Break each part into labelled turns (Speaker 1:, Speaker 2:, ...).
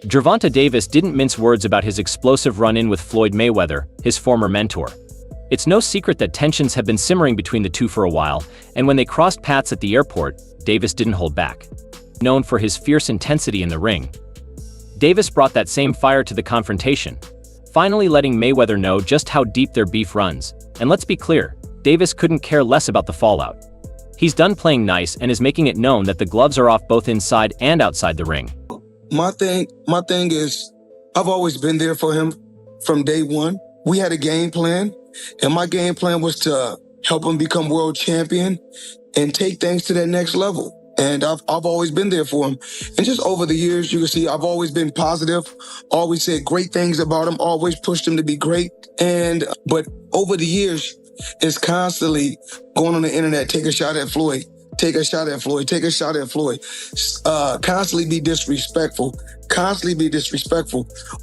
Speaker 1: Gervonta Davis didn't mince words about his explosive run-in with Floyd Mayweather, his former mentor. It's no secret that tensions have been simmering between the two for a while, and when they crossed paths at the airport, Davis didn't hold back. Known for his fierce intensity in the ring, Davis brought that same fire to the confrontation, finally letting Mayweather know just how deep their beef runs. And let's be clear, Davis couldn't care less about the fallout. He's done playing nice and is making it known that the gloves are off both inside and outside the ring.
Speaker 2: My thing is, I've always been there for him from day one. We had a game plan, and my game plan was to help him become world champion and take things to that next level. And I've always been there for him. And just over the years, you can see I've always been positive, always said great things about him, always pushed him to be great. But over the years, it's constantly going on the internet, take a shot at Floyd. Take a shot at Floyd, take a shot at Floyd. Constantly be disrespectful,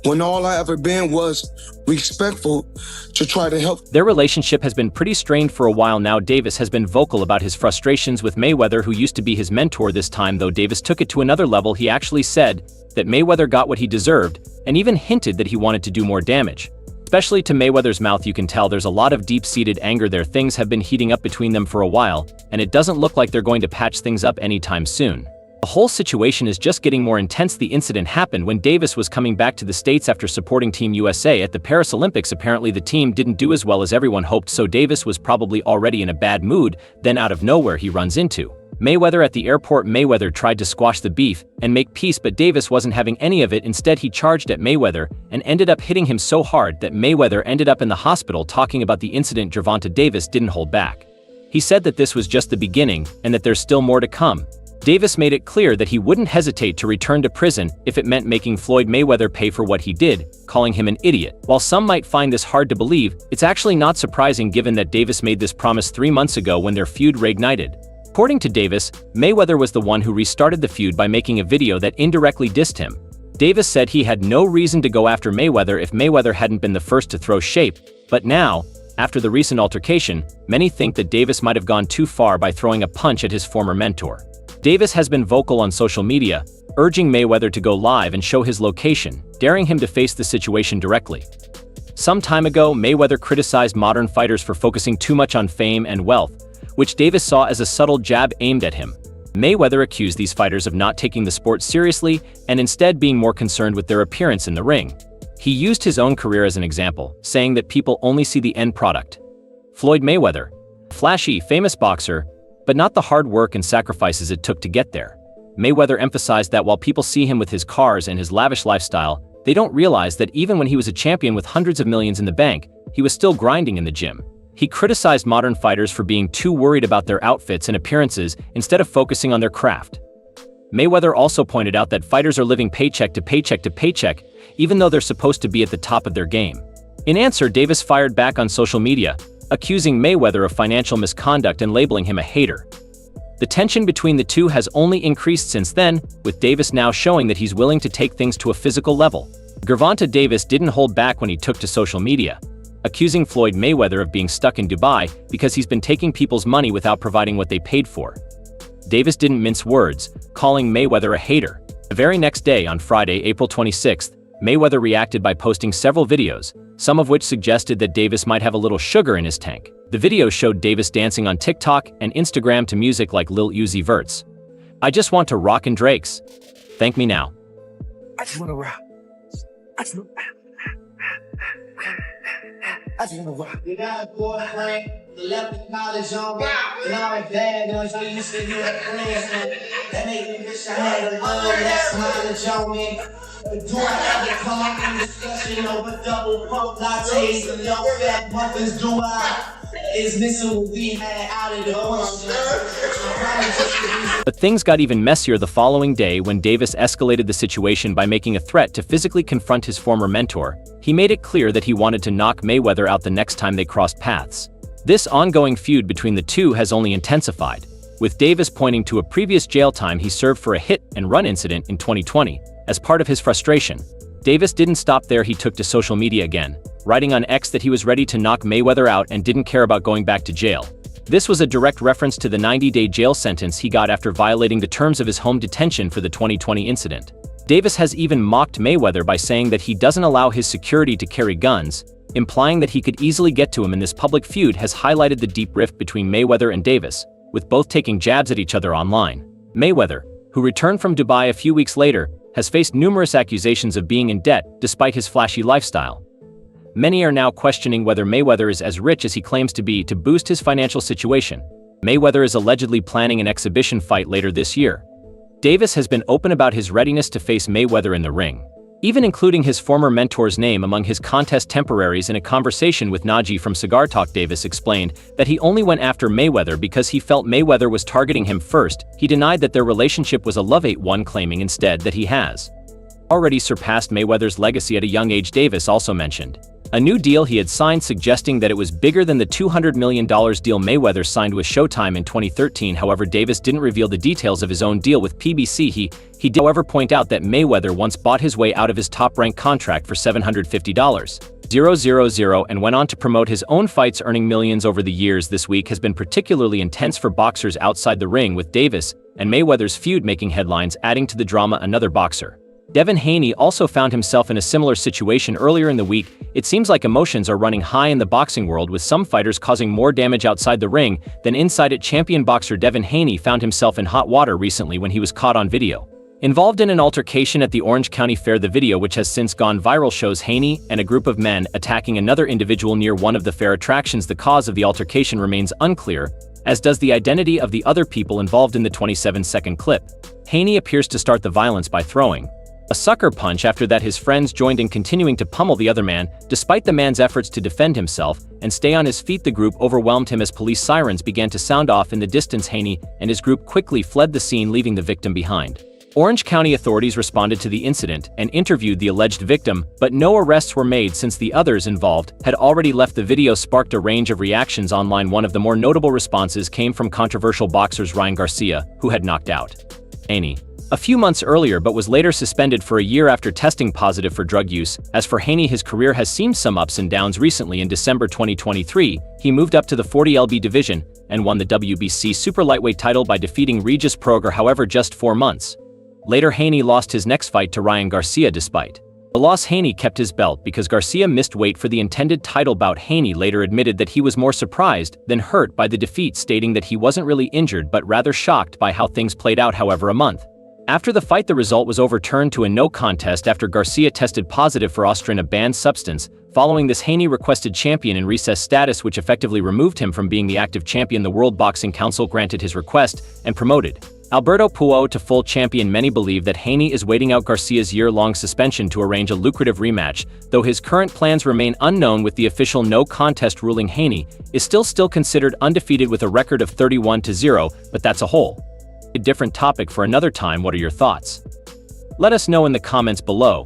Speaker 2: when all I ever been was respectful to try to help.
Speaker 1: Their relationship has been pretty strained for a while now. Davis has been vocal about his frustrations with Mayweather, who used to be his mentor. This time, though, Davis took it to another level. He actually said that Mayweather got what he deserved, and even hinted that he wanted to do more damage. Especially to Mayweather's mouth, you can tell there's a lot of deep-seated anger there. Things have been heating up between them for a while, and it doesn't look like they're going to patch things up anytime soon. The whole situation is just getting more intense. The incident happened when Davis was coming back to the States after supporting Team USA at the Paris Olympics. Apparently the team didn't do as well as everyone hoped, so Davis was probably already in a bad mood. Then out of nowhere he runs into Mayweather at the airport. Mayweather tried to squash the beef and make peace, but Davis wasn't having any of it. Instead, he charged at Mayweather and ended up hitting him so hard that Mayweather ended up in the hospital. Talking about the incident, Gervonta Davis didn't hold back. He said that this was just the beginning and that there's still more to come. Davis made it clear that he wouldn't hesitate to return to prison if it meant making Floyd Mayweather pay for what he did, calling him an idiot. While some might find this hard to believe, it's actually not surprising given that Davis made this promise 3 months ago when their feud reignited. According to Davis, Mayweather was the one who restarted the feud by making a video that indirectly dissed him. Davis said he had no reason to go after Mayweather if Mayweather hadn't been the first to throw shade, but now, after the recent altercation, many think that Davis might have gone too far by throwing a punch at his former mentor. Davis has been vocal on social media, urging Mayweather to go live and show his location, daring him to face the situation directly. Some time ago, Mayweather criticized modern fighters for focusing too much on fame and wealth, which Davis saw as a subtle jab aimed at him. Mayweather accused these fighters of not taking the sport seriously and instead being more concerned with their appearance in the ring. He used his own career as an example, saying that people only see the end product. Floyd Mayweather, a flashy, famous boxer, but not the hard work and sacrifices it took to get there. Mayweather emphasized that while people see him with his cars and his lavish lifestyle, they don't realize that even when he was a champion with hundreds of millions in the bank, he was still grinding in the gym. He criticized modern fighters for being too worried about their outfits and appearances instead of focusing on their craft. Mayweather also pointed out that fighters are living paycheck to paycheck, even though they're supposed to be at the top of their game. In answer, Davis fired back on social media, accusing Mayweather of financial misconduct and labeling him a hater. The tension between the two has only increased since then, with Davis now showing that he's willing to take things to a physical level. Gervonta Davis didn't hold back when he took to social media, accusing Floyd Mayweather of being stuck in Dubai because he's been taking people's money without providing what they paid for. Davis didn't mince words, calling Mayweather a hater. The very next day, on Friday, April 26th, Mayweather reacted by posting several videos, some of which suggested that Davis might have a little sugar in his tank. The video showed Davis dancing on TikTok and Instagram to music like Lil Uzi Vert's "I Just Want to Rock" and Drake's "Thank Me Now."
Speaker 3: I just wanna rock. I just wanna rock.
Speaker 4: You got a boyfriend, the left the college on me, and all that bad noise, we used to hear friends, that made me wish I had a love that's mileage on me. Do I ever come up in discussion over double pump lattes and no fat muffins? Do I? Is missing what we had out of the question.
Speaker 1: But things got even messier the following day when Davis escalated the situation by making a threat to physically confront his former mentor. He made it clear that he wanted to knock Mayweather out the next time they crossed paths. This ongoing feud between the two has only intensified, with Davis pointing to a previous jail time he served for a hit-and-run incident in 2020. As part of his frustration, Davis didn't stop there. He took to social media again, writing on X that he was ready to knock Mayweather out and didn't care about going back to jail. This was a direct reference to the 90-day jail sentence he got after violating the terms of his home detention for the 2020 incident. Davis has even mocked Mayweather by saying that he doesn't allow his security to carry guns, implying that he could easily get to him, and this public feud has highlighted the deep rift between Mayweather and Davis, with both taking jabs at each other online. Mayweather, who returned from Dubai a few weeks later, has faced numerous accusations of being in debt despite his flashy lifestyle. Many are now questioning whether Mayweather is as rich as he claims to be to boost his financial situation. Mayweather is allegedly planning an exhibition fight later this year. Davis has been open about his readiness to face Mayweather in the ring, even including his former mentor's name among his contest temporaries. In a conversation with Najee from Cigar Talk, Davis explained that he only went after Mayweather because he felt Mayweather was targeting him first. He denied that their relationship was a love-hate one, claiming instead that he has already surpassed Mayweather's legacy at a young age. Davis also mentioned a new deal he had signed, suggesting that it was bigger than the $200 million deal Mayweather signed with Showtime in 2013. However, Davis didn't reveal the details of his own deal with PBC. He did, however, point out that Mayweather once bought his way out of his top-ranked contract for $750,000 and went on to promote his own fights, earning millions over the years. This week has been particularly intense for boxers outside the ring, with Davis and Mayweather's feud making headlines. Adding to the drama, another boxer, Devin Haney, also found himself in a similar situation earlier in the week. It seems like emotions are running high in the boxing world, with some fighters causing more damage outside the ring than inside it. Champion boxer Devin Haney found himself in hot water recently when he was caught on video involved in an altercation at the Orange County Fair. The video, which has since gone viral, shows Haney and a group of men attacking another individual near one of the fair attractions. The cause of the altercation remains unclear, as does the identity of the other people involved in the 27-second clip. Haney appears to start the violence by throwing a sucker punch. After that, his friends joined in, continuing to pummel the other man. Despite the man's efforts to defend himself and stay on his feet, the group overwhelmed him as police sirens began to sound off in the distance. Haney and his group quickly fled the scene, leaving the victim behind. Orange County authorities responded to the incident and interviewed the alleged victim, but no arrests were made since the others involved had already left. The video sparked a range of reactions online. One of the more notable responses came from controversial boxers Ryan Garcia, who had knocked out Haney a few months earlier but was later suspended for a year after testing positive for drug use. As for Haney, his career has seen some ups and downs recently. In December 2023, he moved up to the 40lb division and won the WBC super lightweight title by defeating Regis Prograis. However, just 4 months later, Haney lost his next fight to Ryan Garcia. Despite the loss, Haney kept his belt because Garcia missed weight for the intended title bout. Haney later admitted that he was more surprised than hurt by the defeat, stating that he wasn't really injured but rather shocked by how things played out. However, a month after the fight, the result was overturned to a no contest after Garcia tested positive for Austrian, a banned substance. Following this, Haney requested champion in recess status, which effectively removed him from being the active champion. The World Boxing Council granted his request and promoted Alberto Puello to full champion. Many believe that Haney is waiting out Garcia's year-long suspension to arrange a lucrative rematch, though his current plans remain unknown. With the official no contest ruling, Haney is still considered undefeated with a record of 31-0, but that's a whole different topic for another time. What are your thoughts? Let us know in the comments below.